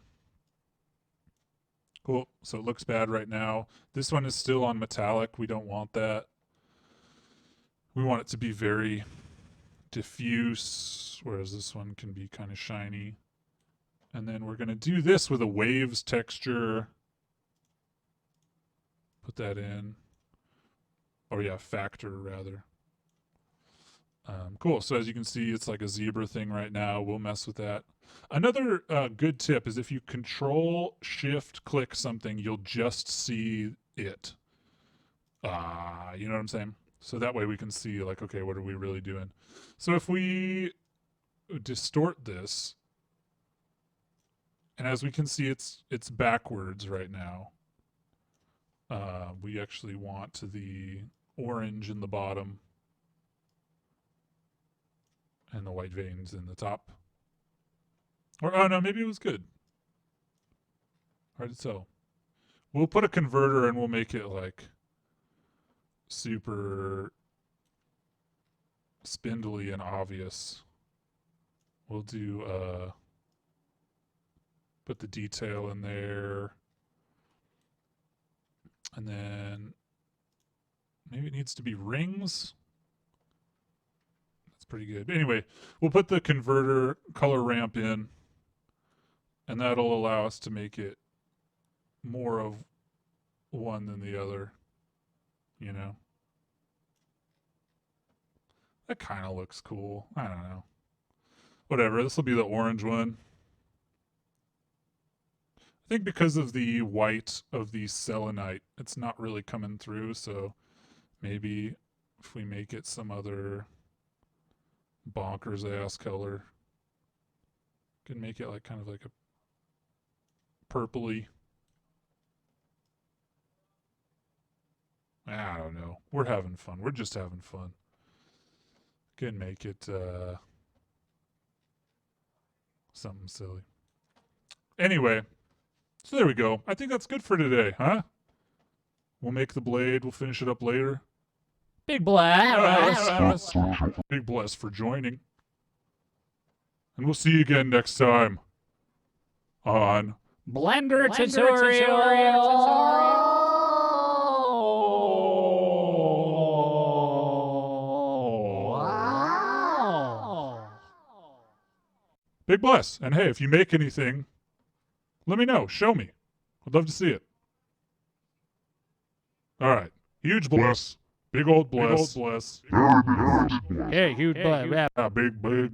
So it looks bad right now. This one is still on metallic. We don't want that. We want it to be very diffuse, whereas this one can be kind of shiny. And then we're going to do this with a waves texture. Put that in. Or yeah, factor rather. Cool. So as you can see, it's like a zebra thing right now. We'll mess with that. Another good tip is if you Control Shift click something, you'll just see it. You know what I'm saying? So that way we can see like, okay, what are we really doing? So if we distort this, and as we can see, it's backwards right now. We actually want the orange in the bottom and the white veins in the top. Or, oh no, maybe it was good. Hard to tell. We'll put a converter and we'll make it like super spindly and obvious. We'll do put the detail in there. And then maybe it needs to be rings. That's pretty good. But anyway, we'll put the converter color ramp in, and that'll allow us to make it more of one than the other, you know? That kind of looks cool. I don't know. Whatever, this will be the orange one. I think because of the white of the selenite, it's not really coming through, so maybe if we make it some other bonkers ass color, can make it like kind of like a purpley. I don't know. We're having fun. We're just having fun. Can make it something silly. Anyway, so there we go. I think that's good for today, huh? We'll make the blade. We'll finish it up later. Big blast. Big bless for joining. And we'll see you again next time on Blender tutorial. Wow. Big Bless. And hey, if you make anything, let me know. Show me. I'd love to see it. All right. Huge bless. Big old bless. Hey, huge blast. Big bless.